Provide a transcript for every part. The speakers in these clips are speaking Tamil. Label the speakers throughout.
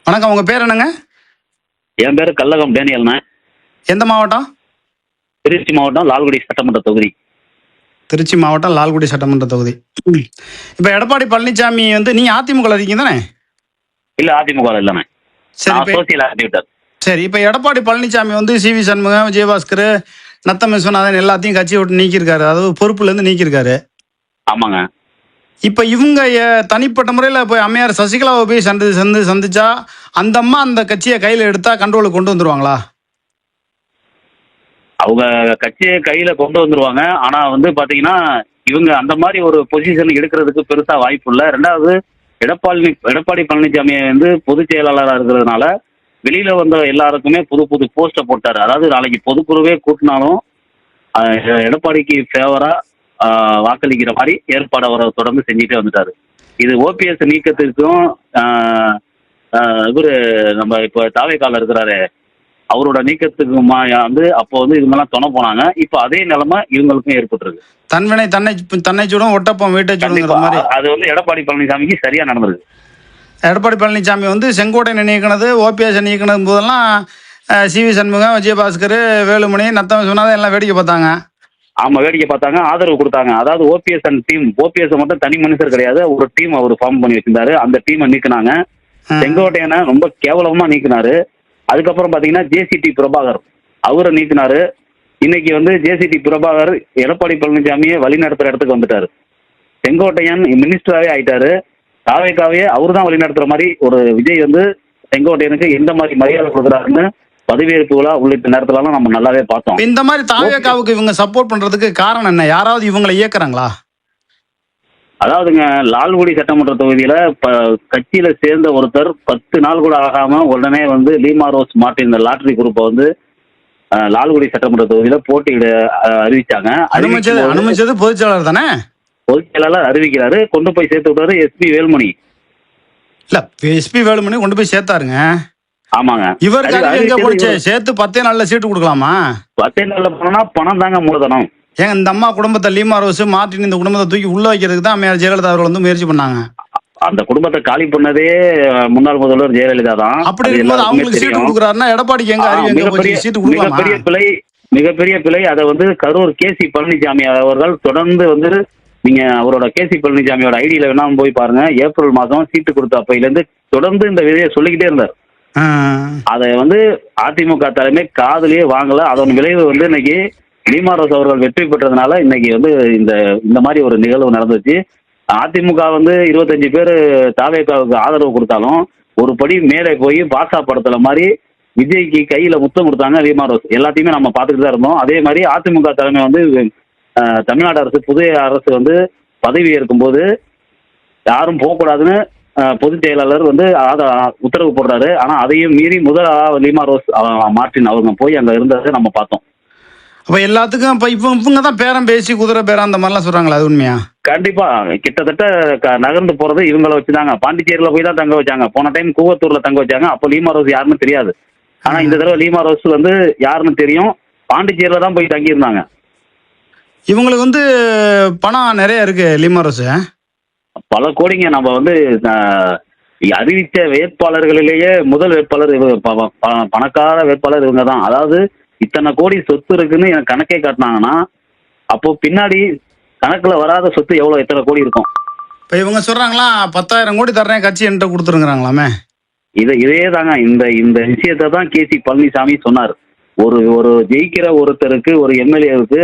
Speaker 1: வணக்கம். உங்க பேர் என்னங்க?
Speaker 2: என் பேரு கல்லகம் டேனியல்ண்ணே.
Speaker 1: எந்த மாவட்டம்?
Speaker 2: திருச்சி மாவட்டம் லால்குடி சட்டமன்ற தொகுதி.
Speaker 1: திருச்சி மாவட்டம் லால்குடி சட்டமன்ற தொகுதி. இப்ப எடப்பாடி பழனிசாமி வந்து நீங்க அதிமுக இருக்கீங்க தானே?
Speaker 2: இல்ல அதிமுக இல்லண்ணே.
Speaker 1: சரி.
Speaker 2: நான் சோசியல் ஆக்டிவிட்டர்.
Speaker 1: சரி, இப்ப எடப்பாடி பழனிசாமி வந்து சிவி சண்முகம், விஜயபாஸ்கர், நத்தம் விஸ்வநாதன் எல்லாத்தையும் கட்சியை விட்டு நீக்கியிருக்காரு. அதாவது பொறுப்புல இருந்து நீக்கியிருக்காரு.
Speaker 2: ஆமாங்க.
Speaker 1: இப்ப இவங்க தனிப்பட்ட முறையில் போய் அம்மையார் சசிகலாவை போய் சந்திச்சா அந்த அம்மா அந்த கட்சியை கையில எடுத்தா கண்ட்ரோலுக்கு கொண்டு வந்துருவாங்களா?
Speaker 2: அவங்க கட்சியை கையில கொண்டு வந்துருவாங்க. ஆனா வந்து பாத்தீங்கன்னா இவங்க அந்த மாதிரி ஒரு பொசிஷன் எடுக்கிறதுக்கு பெருசா வாய்ப்பு இல்லை. ரெண்டாவது எடப்பாடி பழனிசாமியை வந்து பொதுச் செயலாளராக இருக்கிறதுனால வெளியில வந்த எல்லாருக்குமே புது புது போஸ்ட போட்டாரு. அதாவது நாளைக்கு பொதுக்குழுவே கூட்டினாலும் எடப்பாடிக்கு ஃபேவரா வாக்களிக்கிற மாதிரி ஏற்பாடு அவரை தொடர்ந்து செஞ்சுட்டே வந்துட்டாரு. இது ஓபிஎஸ் நீக்கத்திற்கும் இவரு நம்ம இப்போ தாவேக்கால இருக்கிறாரு அவரோட நீக்கத்துக்கு வந்து அப்போ வந்து இவங்கெல்லாம் துணை போனாங்க. இப்போ அதே நிலைமை இவங்களுக்கும் ஏற்பட்டுருக்கு.
Speaker 1: தன்வினை தன்னை சுடும் ஒட்டப்பம் வீட்டை சுடுங்கிற மாதிரி.
Speaker 2: அது வந்து எடப்பாடி பழனிசாமிக்கு சரியா நடந்திருக்கு.
Speaker 1: எடப்பாடி பழனிசாமி வந்து செங்கோட்டையனை நீக்கினது, ஓபிஎஸ் நீக்கினது போதெல்லாம் சிவி சண்முகம், விஜயபாஸ்கர், வேலுமணி, நத்தம் விஸ்வநாதன் எல்லாம் வேடிக்கை பார்த்தாங்க.
Speaker 2: ஆமா, வேடிக்கை பார்த்தாங்க, ஆதரவு கொடுத்தாங்க. அதாவது ஓபிஎஸ் அண்ட் டீம், ஓபிஎஸ் மட்டும் தனி மனுஷர் கிடையாது, ஒரு டீம் அவர் ஃபார்ம் பண்ணி வச்சிருந்தாரு. அந்த டீமை நீக்கினாங்க. செங்கோட்டையனை ரொம்ப கேவலமா நீக்கினாரு. அதுக்கப்புறம் பாத்தீங்கன்னா ஜேசிடி பிரபாகர் அவரை நீக்கினாரு. இன்னைக்கு வந்து ஜேசிடி பிரபாகர் எடப்பாடி பழனிசாமியை வழி நடத்துற இடத்துக்கு வந்துட்டாரு. செங்கோட்டையன் மினிஸ்டராகவே ஆயிட்டாரு. தாவேக்காவே அவரு தான் வழி நடத்துற மாதிரி ஒரு விஜய் வந்து செங்கோட்டையனுக்கு எந்த மாதிரி மரியாதை கொடுக்குறாருன்னு பதவியேற்பு விழா உள்ளிட்ட நேரத்துலலாம் நம்ம நல்லாவே பார்த்தோம்.
Speaker 1: இந்த மாதிரி தாவேக்காவுக்கு இவங்க சப்போர்ட் பண்றதுக்கு காரணம் என்ன? யாராவது இவங்களை இயக்குறாங்களா?
Speaker 2: அதாவதுங்க, லால்குடி சட்டமன்ற தொகுதியில கட்சியில சேர்ந்த ஒருத்தர் 10 நாள் கூட ஆகாம உடனே வந்து லீமா ரோஸ் மார்டின் இந்த லாட்டரி குரூப்பை வந்து லால்குடி சட்டமன்ற தொகுதியில போட்டியிட அறிவிச்சாங்க.
Speaker 1: அனுமதிச்சது பொதுச் செயலாளர் தானே?
Speaker 2: பொதுச் செயலாளர் அறிவிக்கிறாரு, கொண்டு போய் சேர்த்து விட்டாரு எஸ்பி வேலுமணி.
Speaker 1: இல்ல, எஸ்பி வேலுமணி கொண்டு போய் சேர்த்தாருங்க.
Speaker 2: ஆமாங்க.
Speaker 1: இவருக்கு எங்க போச்சு? சேர்த்து 10 நாள்ல சீட்டு கொடுக்கலாமா?
Speaker 2: 10 நாள்ல போனா பணம் தாங்க மூலதனம்.
Speaker 1: ஏங்க இந்த அம்மா குடும்பத்தை, லீமா ரோஸ் மார்டின் இந்த குடும்பத்தை தூக்கி உள்ள வைக்கிறதுக்கு தான் அம்மையார் ஜெயலலிதா அவர்கள் வந்து முயற்சி பண்ணாங்க.
Speaker 2: அந்த குடும்பத்தை காலி பண்ணதே முன்னாள் முதல்வர் ஜெயலலிதா தான்.
Speaker 1: அப்படி இருக்கும்போது அவங்களுக்கு சீட்டு கொடுக்குறாருன்னா எடப்பாடிக்கு எங்க சீட்டு கொடுக்கலாம்?
Speaker 2: மிகப்பெரிய பிழை. அதை வந்து கரூர் கேசி பழனிசாமி அவர்கள் தொடர்ந்து வந்து நீங்க அவரோட கேசி பழனிசாமியோட ஐடியில வேணா போய் பாருங்க. ஏப்ரல் மாதம் சீட்டு கொடுத்த அப்பையில இருந்து தொடர்ந்து இந்த விதையை சொல்லிக்கிட்டே இருந்தார். அதை வந்து அதிமுக தலைமை காதலியே வாங்கல. அதன் விளைவு வந்து இன்னைக்கு லீமா ரோஸ் அவர்கள் வெற்றி பெற்றதுனால இன்னைக்கு வந்து இந்த மாதிரி ஒரு நிகழ்வு நடந்துச்சு. அதிமுக வந்து 25 பேர் தாவேக்காவுக்கு ஆதரவு கொடுத்தாலும் ஒரு படி மேலே போய் பாசா படத்துல மாதிரி விஜய்க்கு கையில முத்தம் கொடுத்தாங்க லீமா ரோஸ். எல்லாத்தையுமே நம்ம பார்த்துட்டு தான் இருந்தோம். அதே மாதிரி அதிமுக தலைமை வந்து தமிழ்நாடு அரசு, புதிய அரசு வந்து பதவி ஏற்கும் போது யாரும் போகக்கூடாதுன்னு பொதுச் செயலாளர் வந்து உத்தரவு போடுறாரு. ஆனா அதையும் மீறி முதல் லீமா ரோஸ் மார்டின் அவங்க போய் அங்க இருந்ததை நம்ம பார்த்தோம்.
Speaker 1: அப்ப எல்லாத்துக்கும் இப்ப இவங்க தான் பேரம் பேசி குதிரை பேரம் அந்த மாதிரிலாம் சொல்றாங்களா? அது உண்மையா?
Speaker 2: கண்டிப்பா. கிட்டத்தட்ட நகர்ந்து போறது இவங்களை வச்சுதாங்க. பாண்டிச்சேரியில போய் தான் தங்க வச்சாங்க. போன டைம் கூவத்தூர்ல தங்க வச்சாங்க. அப்போ லீமா ரோஸ் யாருன்னு தெரியாது. ஆனா இந்த தடவை லீமா ரோஸ் வந்து யாருன்னு தெரியும். பாண்டிச்சேரியில தான் போய் தங்கி இருந்தாங்க.
Speaker 1: இவங்களுக்கு வந்து பணம் நிறைய இருக்கு. லீமா ரோஸ்
Speaker 2: பல கோடிங்க. நம்ம வந்து அறிவித்த வேட்பாளர்களிலேயே முதல் வேட்பாளர் பணக்கார வேட்பாளர் இவங்க தான். அதாவது இத்தனை கோடி சொத்து இருக்குன்னு எனக்கு கணக்கே காட்டினாங்கன்னா அப்போ பின்னாடி கணக்குல வராத சொத்து எத்தனை கோடி இருக்கும்.
Speaker 1: இப்ப இவங்க சொல்றாங்களா 10,000 கோடி தர்றேன் கட்சி என்கிட்ட கொடுத்துருங்கிறாங்களாமே.
Speaker 2: இதே தாங்க இந்த விஷயத்த தான் கேசி பழனிசாமி சொன்னார். ஒரு ஜெயிக்கிற ஒருத்தருக்கு, ஒரு எம்எல்ஏவுக்கு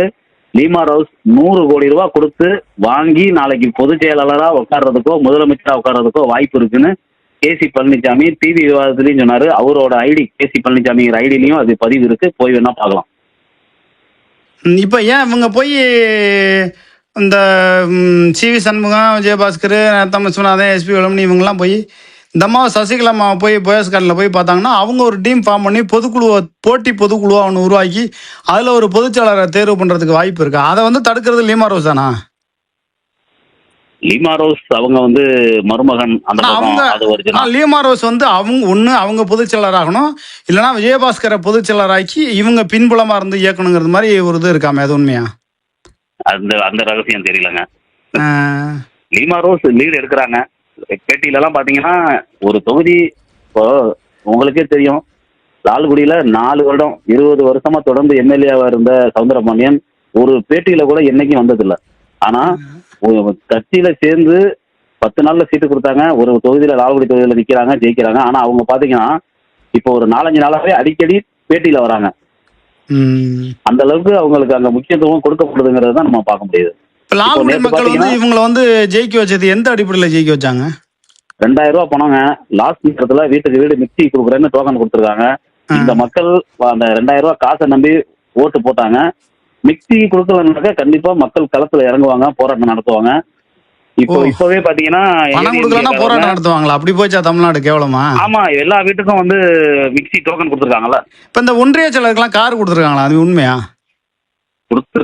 Speaker 2: லீமா ரோஸ் 100 கோடி ரூபாய் கொடுத்து வாங்கி நாளைக்கு பொதுச் செயலாளரா உட்கார்றதுக்கோ முதலமைச்சரா உட்கார்றதுக்கோ வாய்ப்பு இருக்குன்னு கேசி பழனிசாமி டிவி விவாதத்திலையும் சொன்னாரு. அவரோட ஐடி, கேசி பழனிசாமிங்கிற ஐடியிலையும் அது பதிவு இருக்கு, போய் வேணா பார்க்கலாம்.
Speaker 1: இப்ப ஏன் இவங்க போய் இந்த சிவி சண்முகம், விஜயபாஸ்கர், நத்தம் விஸ்வநாதன், எஸ்பி வேலுமணி இவங்கெல்லாம் போய் இந்த அம்மாவை சசிகலா அம்மா போய் போயஸ் கார்டில் போய் பார்த்தாங்கன்னா அவங்க ஒரு டீம் ஃபார்ம் பண்ணி போட்டி பொதுக்குழுவை ஒன்று உருவாக்கி அதில் ஒரு பொதுச்செயலாளரை தேர்வு பண்ணுறதுக்கு வாய்ப்பு இருக்கு. அதை வந்து தடுக்கிறது லீமா ரோஸ் தானா?
Speaker 2: லீமா ரோஸ் அவங்க வந்து மருமகன்.
Speaker 1: லீமா ரோஸ் வந்து அவங்க பொதுச் செயலாளர் ஆகணும், இல்லைன்னா விஜயபாஸ்கரை பொதுச் செயலாளராக்கி இவங்க பின்புலமா இருந்து இயக்கணுங்கிறது மாதிரி ஒரு இது இருக்காமே, அது உண்மையா?
Speaker 2: அந்த ரகசியம் தெரியலங்க. லீமா ரோஸ் லீடு எடுக்கிறாங்க. பேட்டியில எல்லாம் பாத்தீங்கன்னா ஒரு தொகுதி இப்போ உங்களுக்கே தெரியும், லால்குடியில 4 வருடம் 20 வருஷமா தொடர்ந்து எம்எல்ஏவா இருந்த சவுந்தரபாண்டியன் ஒரு பேட்டியில கூட என்னைக்கும் வந்ததில்ல. ஆனா கட்சியில சேர்ந்து 10 நாள்ல சீட்டு கொடுத்தாங்க. ஒரு தொகுதியில லால்குடி தொகுதியில நிக்கிறாங்க, ஜெயிக்கிறாங்க. ஆனா அவங்க பாத்தீங்கன்னா இப்போ ஒரு 4-5 நாளாவே அடிக்கடி பேட்டியில வராங்க. அந்த அளவுக்கு அவங்களுக்கு அங்க முக்கியத்துவம் கொடுக்கப்படுதுங்கிறத நம்ம பார்க்க முடியுது.
Speaker 1: இப்ப லால்குடி மக்கள் வந்து இவங்களை வந்து ஜெயிக்க வச்சது எந்த அடிப்படையில் ஜெயிக்க வச்சாங்க?
Speaker 2: 2000 ரூபாய் பணங்க. லாஸ்ட் நேரத்துல வீட்டுக்கு வீடு மிக்சி கொடுக்குறேன்னு டோக்கன் கொடுத்துருக்காங்க. இந்த மக்கள் அந்த 2000 ரூபாய் காசை நம்பி ஓட்டு போட்டாங்க. மிக்சி கொடுக்கலன்னாக்க கண்டிப்பா மக்கள் களத்துல இறங்குவாங்க, போராட்டம் நடத்துவாங்க. இப்பவே பாத்தீங்கன்னா
Speaker 1: பணம் கொடுக்கலன்னா போராட்டம் நடத்துவாங்களா? அப்படி போச்சா தமிழ்நாடு கேவலமா?
Speaker 2: ஆமா, எல்லா வீட்டுக்கும் வந்து மிக்சி டோக்கன் கொடுத்துருக்காங்கல்ல.
Speaker 1: இப்ப இந்த ஒன்றிய செயலருக்கெல்லாம் கார் கொடுத்துருக்காங்களா? அது உண்மையா?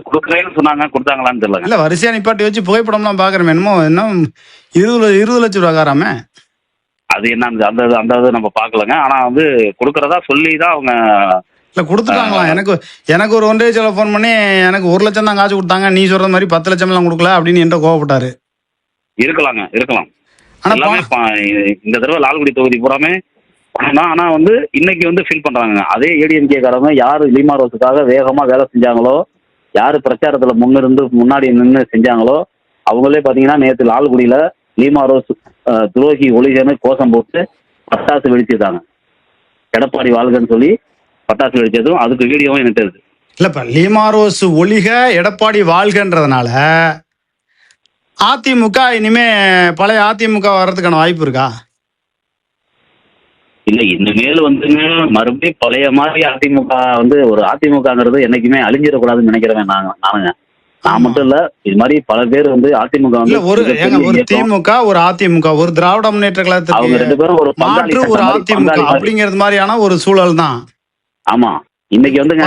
Speaker 2: கொடுக்குறேன்னு சொன்னாங்க, கொடுத்தாங்களான்னு தெரியல.
Speaker 1: இல்ல வரிசையா நிப்பாட்டி வச்சு புகைப்படம்லாம் பாக்குறேன். என்னமோ என்ன 20 லட்சம் ரூபா காராமே.
Speaker 2: அது என்ன அந்த இது நம்ம பாக்கலங்க. ஆனா வந்து கொடுக்கறதா சொல்லி தான் அவங்க
Speaker 1: இல்ல கொடுத்துட்டாங்களா? எனக்கு ஒரு ஒன்றிய செயலர் போன் பண்ணி எனக்கு 1 லட்சம் தான் காசு கொடுத்தாங்க, நீ சொல்ற மாதிரி 10 லட்சம் எல்லாம் கொடுக்கல அப்படின்னு என்கிட்ட கோவப்பட்டாரு.
Speaker 2: இருக்கலாம். எல்லாமே இந்த தடவை லால்குடி தொகுதி பூராமே பணம் தான். ஆனா வந்து இன்னைக்கு வந்து ஃபீல் பண்றாங்க. அதே ஏடிஎம்கே காரங்க யாரு லீமா ரோஸுக்காக வேகமா வேலை செஞ்சாங்களோ, யாரு பிரச்சாரத்துல முன்னாடி நின்று செஞ்சாங்களோ, அவங்களே பாத்தீங்கன்னா நேற்று லால்குடியில லீமா ரோஸ் துரோகி ஒளிகன்னு கோஷம் போட்டு பட்டாசு வெடிச்சிருக்காங்க. எடப்பாடி வாழ்கன்னு சொல்லி பட்டாசு வெடிச்சதும் அதுக்கு வீடியோவும் எனக்கு இருக்கு.
Speaker 1: இல்லப்ப லீமா ரோஸ் ஒளிக எடப்பாடி வாழ்கன்றதுனால அதிமுக இனிமே பழைய அதிமுக வர்றதுக்கான வாய்ப்பு இருக்கா?
Speaker 2: இல்ல, இனிமேல் வந்துங்க மறுபடியும் பழைய மாதிரி அதிமுக வந்து ஒரு அதிமுகங்கிறது என்னைக்குமே அழிஞ்சிடக்கூடாதுன்னு நினைக்கிறவன் நானுங்க. நான் மட்டும் இல்ல, இது மாதிரி பல பேர் வந்து அதிமுக வந்து
Speaker 1: ஒரு திமுக, ஒரு அதிமுக, ஒரு திராவிட முன்னேற்ற
Speaker 2: அவங்க 2 பேரும் ஒரு
Speaker 1: ஒரு அதிமுக அப்படிங்கிறது மாதிரியான ஒரு சூழல் தான்.
Speaker 2: ஆமா, இன்னைக்கு வந்துங்க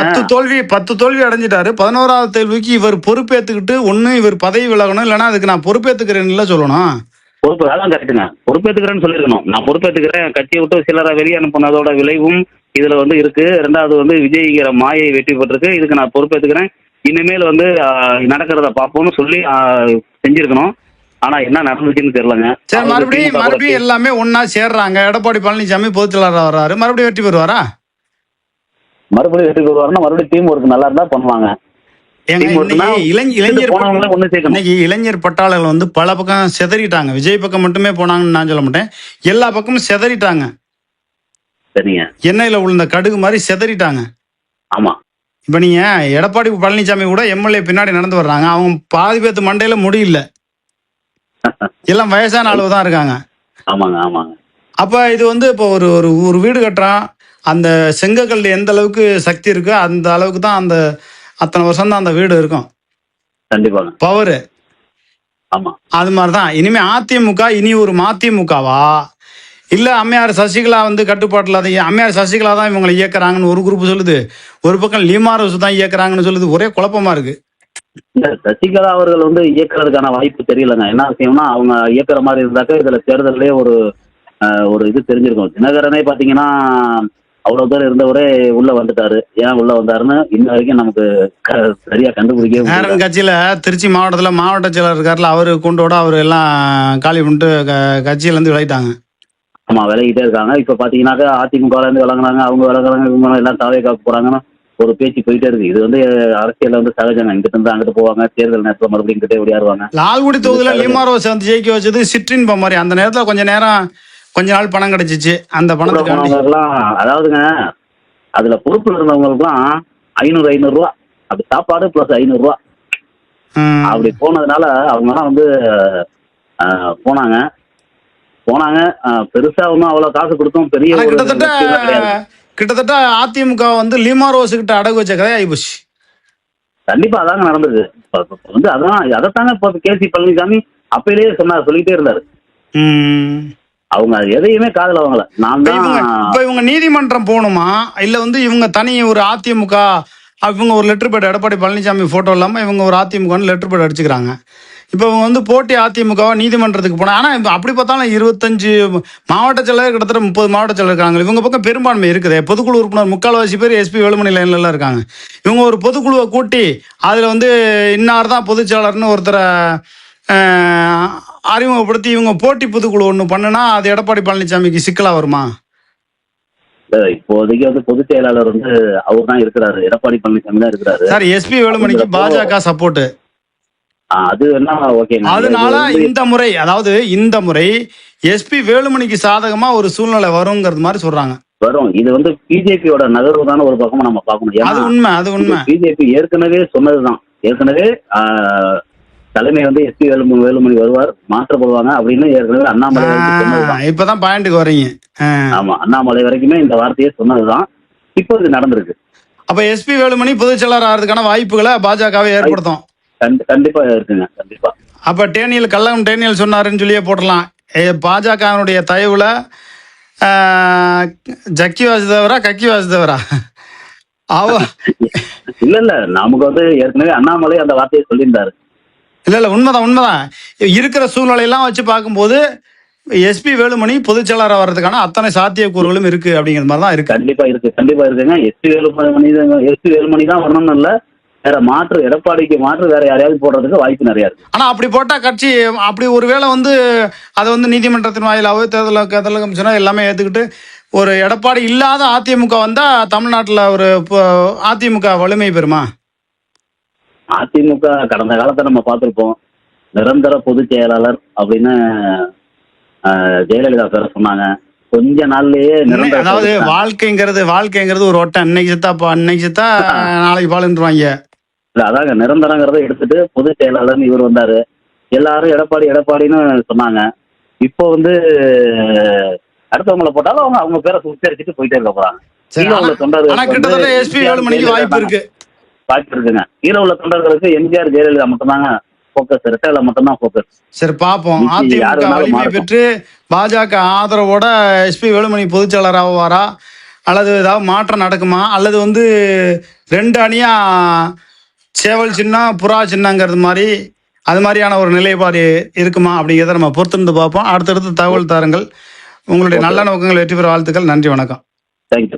Speaker 1: 10 தோல்வி அடைஞ்சிட்டாரு. 11வது தோல்விக்கு இவர் பொறுப்பேற்றுக்கிட்டு ஒண்ணு இவர் பதவி விலகணும், இல்லைன்னா அதுக்கு நான் பொறுப்பேற்றுக்கிறேன்னு சொல்லணும்.
Speaker 2: பொறுப்பு அதான் கரெக்டுங்க. பொறுப்பேற்றுக்கிறேன்னு சொல்லிருக்கணும். நான் பொறுப்பேற்றுக்கிறேன், கட்சியை விட்டு சிலரை வெளியே அனுப்புனதோட விளைவும் இதுல வந்து இருக்கு. 2வது வந்து விஜய்ங்கிற மாயை வெற்றி பெற்றிருக்கு. இதுக்கு நான் பொறுப்பேற்றுக்கிறேன், இனிமேல் வந்து நடக்கிறத பார்ப்போம்னு சொல்லி செஞ்சிருக்கணும். ஆனா என்ன நடந்துச்சுன்னு தெரியலங்க.
Speaker 1: சரி, மறுபடியும் எல்லாமே ஒன்னா சேர்றாங்க. எடப்பாடி பழனிசாமி பொதுச்செயலாளர் வர்றாரு, மறுபடியும் வெற்றி பெறுவாரா?
Speaker 2: மறுபடியும் வெற்றி பெறுவாருன்னா மறுபடியும் டீம் ஒர்க் நல்லா இருந்தா பண்ணுவாங்க.
Speaker 1: இளைஞர் பட்டாளர்கள் வந்து பல பக்கம் செதறிட்டாங்க. விஜய் பக்கம் மட்டுமே போனாங்கன்னு நான் சொல்ல மாட்டேன், எல்லா பக்கமும் செதறிட்டாங்க.
Speaker 2: சரிங்க,
Speaker 1: எண்ணெயில உள்ள கடுகு மாதிரி செதறிட்டாங்க.
Speaker 2: ஆமா,
Speaker 1: இப்ப நீங்க எடப்பாடி பழனிசாமி கூட எம்எல்ஏ பின்னாடி நடந்து வர்றாங்க. அவங்க பாதி பேத்து மண்டையில முடியல, எல்லாம் வயசான அளவு தான் இருக்காங்க.
Speaker 2: ஆமாங்க.
Speaker 1: அப்ப இது வந்து இப்போ ஒரு வீடு கட்டுறான், அந்த செங்கக்கல் எந்த அளவுக்கு சக்தி இருக்கு அந்த அளவுக்கு தான் அந்த அத்தனை வருஷம் தான் அந்த வீடு இருக்கும்.
Speaker 2: கண்டிப்பாங்க,
Speaker 1: பவரு.
Speaker 2: ஆமா,
Speaker 1: அது மாதிரிதான் இனிமே அதிமுக இனி ஒரு மதிமுகவா இல்ல அம்மையார் சசிகலா வந்து கட்டுப்பாட்டுல அம்மையார் சசிகலா தான் இவங்களை இயக்குறாங்கன்னு ஒரு குரூப் சொல்லுது, ஒரு பக்கம் லீமா ரோஸ் தான் இயக்குறாங்கன்னு சொல்லுது. ஒரே குழப்பமா இருக்கு.
Speaker 2: இல்ல, சசிகலா அவர்கள் வந்து இயக்குறதுக்கான வாய்ப்பு தெரியலங்க. என்ன விஷயம்னா அவங்க இயக்குற மாதிரி இருந்தாக்க இதுல தேர்தலே ஒரு இது தெரிஞ்சிருக்கும். தினகரனே பாத்தீங்கன்னா அவ்வளவு பேர் இருந்தவரே உள்ள வந்துட்டாரு. ஏன் உள்ள வந்தாருன்னு இன்ன வரைக்கும் நமக்கு சரியா கண்டுபிடிக்க.
Speaker 1: கட்சியில திருச்சி மாவட்டத்துல மாவட்ட செயலர் இருக்காருல, அவரு கொண்டோட அவரு எல்லாம் காலி பண்ணிட்டு கட்சியில இருந்து விளையிட்டாங்க.
Speaker 2: ஆமா, விலகிட்டே இருக்காங்க. இப்ப பாத்தீங்கன்னாக்கா அதிமுகல இருந்து விளங்குறாங்க, அவங்க விளங்குறாங்க, இவங்க எல்லாம் தாவே காக்க போறாங்கன்னு ஒரு பேச்சு போயிட்டே இருக்கு. இது வந்து அரசியல்ல வந்து சகஜங்க. இங்கிட்ட இருந்து அங்கிட்டு போவாங்க, தேர்தல் நேரத்துல மறுபடியும் கிட்டே ஓடியாருவாங்க.
Speaker 1: லால்குடி தொகுதியில லீமா ரோஸ் வந்து ஜெயிக்க வச்சது சிற்றின்ப மாதிரி. அந்த நேரத்துல கொஞ்ச நாள் பணம் கிடைச்சிச்சு. அந்த பணத்துக்கு
Speaker 2: அதாவதுங்க அதுல பொறுப்புல இருந்தவங்களுக்குலாம் 500 ரூபா அது சாப்பாடு பிளஸ் 500 ரூபா அப்படி போனதுனால அவங்க எல்லாம் வந்து போனாங்க. பெருசா ஒன்றும் அவ்வளவு காசு கொடுத்தும் பெரிய
Speaker 1: கிட்டத்தட்ட அதிமுக வந்து லீமா ரோஸ் கிட்ட அடகு வச்ச கதை ஆயிப்போச்சு.
Speaker 2: கண்டிப்பா அதாங்க நடந்தது. வந்து அதைத்தாங்க கேசி பழனிசாமி அப்பயிலேயே சொல்லிட்டே இருந்தாரு. அவங்க எதையுமே காதல வாங்கல.
Speaker 1: இப்ப இவங்க நீதிமன்றம் போகணுமா இல்ல வந்து இவங்க தனி ஒரு அதிமுக இவங்க ஒரு letter bad Edappadi Palaniswami photo இல்லாம இவங்க ஒரு அதிமுக லெட்டர் பேட் அடிச்சுக்கிறாங்க. இப்ப இவங்க வந்து போட்டி அதிமுக நீதிமன்றத்துக்கு போனா, ஆனா அப்படி பார்த்தாலும் 25 மாவட்ட செயலர் கிட்டத்தட்ட 30 மாவட்ட செயலர் இருக்காங்க. இவங்க பக்கம் பெரும்பான்மை இருக்குது. பொதுக்குழு உறுப்பினர் 3/4 பேர் எஸ்பி வேலுமணி லைன்ல எல்லாம் இருக்காங்க. இவங்க ஒரு பொதுக்குழுவை கூட்டி அதுல வந்து இன்னார் தான் பொதுச் செயலர்னு ஒருத்தரை அறிமுகப்படுத்தி இவங்க போட்டி பொதுக்குழு ஒன்று பண்ணுனா அது எடப்பாடி பழனிசாமிக்கு சிக்கலா வருமா?
Speaker 2: இப்போதைக்கு வந்து பொதுச் செயலாளர் வந்து அவர் தான் இருக்கிறாரு, எடப்பாடி பழனிசாமி தான் இருக்கிறாரு.
Speaker 1: சார் எஸ்பி வேலுமணிக்கு பாஜக சப்போர்ட்.
Speaker 2: அது என்ன ஓகேங்க.
Speaker 1: அதனால இந்த முறை, அதாவது இந்த முறை எஸ்பி வேலுமணிக்கு சாதகமா ஒரு சூழ்நிலை வருங்கிறது மாதிரி சொல்றாங்க.
Speaker 2: வரும். இது வந்து பிஜேபியோட நகர்வு தானே ஒரு பக்கமா நம்ம பார்க்கணும்.
Speaker 1: அது உண்மை, அது உண்மை.
Speaker 2: பிஜேபி ஏற்கனவே சொன்னதுதான். ஏற்கனவே தலைமை வந்து எஸ்பி வேலுமணி வருவார், மாற்றப்படுவாங்க அப்படின்னு ஏற்கனவே அண்ணாமலை சொன்னதுதான்.
Speaker 1: இப்பதான் பாயிண்ட்டுக்கு வர்றீங்க.
Speaker 2: ஆமா, அண்ணாமலை வரைக்குமே இந்த வார்த்தையே சொன்னதுதான். இப்போ இது நடந்திருக்கு.
Speaker 1: அப்ப எஸ்பி வேலுமணி பொதுச் செயலாளர் ஆகிறதுக்கான வாய்ப்புகளை பாஜகவை ஏற்படுத்தும்.
Speaker 2: கண்டிப்பா இருக்குங்க, கண்டிப்பா.
Speaker 1: அப்ப டேனியல் சொன்னாருன்னு சொல்லியே போடலாம். பாஜகவினுடைய தயவுல ஜக்கி வாசுதேவரா கக்கி வாசுதேவரா
Speaker 2: இல்ல நமக்கு வந்து ஏற்கனவே அண்ணாமலை அந்த வார்த்தையை சொல்லியிருந்தாரு.
Speaker 1: இல்ல உண்மைதான். இருக்கிற சூழ்நிலையெல்லாம் வச்சு பார்க்கும்போது எஸ்பி வேலுமணி பொதுச் செயலாளர் வர்றதுக்கான அத்தனை சாத்தியக்கூறுகளும் இருக்கு அப்படிங்கிற மாதிரி தான் இருக்கு.
Speaker 2: கண்டிப்பா இருக்குங்க. எஸ்பி வேலுமணி தான் வரணும்னு இல்ல, வேற மாற்று, எடப்பாடிக்கு மாற்று வேற யாரையாவது போடுறதுக்கு வாய்ப்பு நிறைய இருக்கு.
Speaker 1: ஆனா அப்படி போட்டா கட்சி அப்படி ஒருவேளை வந்து அதை வந்து நீதிமன்றத்தின் வாயிலாவோ தேர்தல் கமிஷனோ எல்லாமே ஏத்துக்கிட்டு ஒரு எடப்பாடி இல்லாத அதிமுக வந்தா தமிழ்நாட்டில் ஒரு அதிமுக வலிமை பெறுமா?
Speaker 2: அதிமுக கடந்த காலத்தை நம்ம பார்த்திருப்போம். நிரந்தர பொதுச் செயலாளர் அப்படின்னு ஜெயலலிதா பேர சொன்னாங்க. கொஞ்ச நாள்லயே
Speaker 1: அதாவது வாழ்க்கைங்கிறது ஒரு ஒட்டம். இன்னைக்கு செத்தா நாளைக்கு பாலுன்றாங்க.
Speaker 2: அதாங்க நிரந்தரங்கிறத எடுத்துட்டு பொதுச் செயலாளர்னு இவர் வந்தாரு. எல்லாரும் எடப்பாடின்னு சொன்னாங்க. இப்போ வந்து அடுத்தவங்களை போட்டாலும் அவங்க பேரை உச்சரிச்சுட்டு போயிட்டே இருக்க போறாங்க. வாய்ப்பு இருக்குங்க. கீழே உள்ள தொண்டர்களுக்கு எம்ஜிஆர் ஜெயலலிதா மட்டும்தாங்க போக்கஸ், ரெட்டையில மட்டும்தான் போக்கஸ்.
Speaker 1: சரி பார்ப்போம். அதிமுக வலிமை பெற்று பாஜக ஆதரவோட எஸ்பி வேலுமணி பொதுச் செயலாளர் ஆவாரா, அல்லது ஏதாவது மாற்றம் நடக்குமா, அல்லது வந்து 2 அணியா சேவல் சின்னம் புறா சின்னங்கிறது மாதிரி அது மாதிரியான ஒரு நிலைப்பாடு இருக்குமா அப்படிங்கிறத நம்ம பொறுத்திருந்து பார்ப்போம். அடுத்தடுத்து தகவல் தாருங்கள். உங்களுடைய நல்ல நோக்கங்கள் வெற்றி பெற வாழ்த்துக்கள். நன்றி, வணக்கம்.
Speaker 2: தேங்க்யூ.